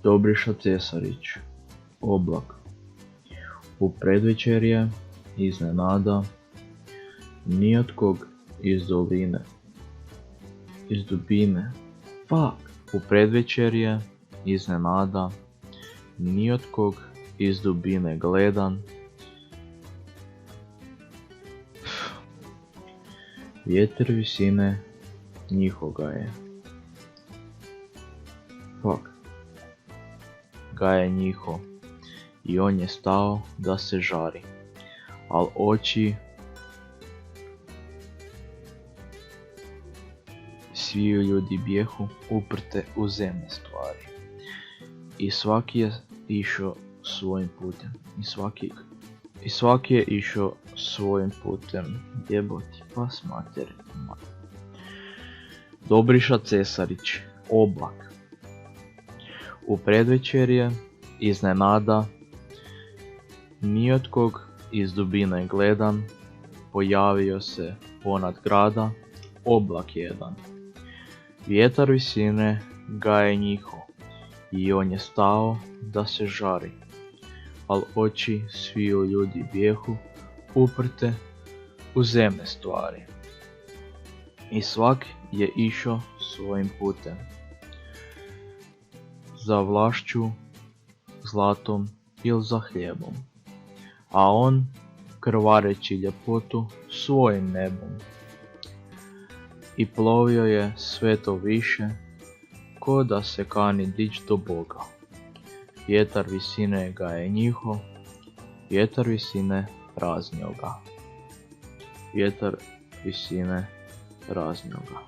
Dobriša Cesarić, Oblak. U predvečerje, iznenada, ni od kog iz doline, iz dubine. U predvečerje, iznenada, ni od kog iz dubine gledan. Vjetar visine njihoga je. Ga je njiho i on je stao da se žari, al oči sviju ljudi bjehu uprte u zemne stvari. I svaki je išao svojim putem. I svaki je išao svojim putem. Jeboti pas mater. Dobriša Cesarić, Oblak. U predvečerje, iznenada, ni od kog iz dubine gledan, pojavio se ponad grada oblak jedan. Vjetar visine ga je njiho i on je stao da se žari, al oči sviju ljudi bjehu uprte u zemne stvari. I svak je išao svojim putem, za vlašću, zlatom ili za hljebom, a on krvareći ljepotu svojim nebom. I plovio je sve to više, ko da se kani dić do Boga. Vjetar visine ga je njiho, vjetar visine raznio ga. Vjetar visine raznio ga.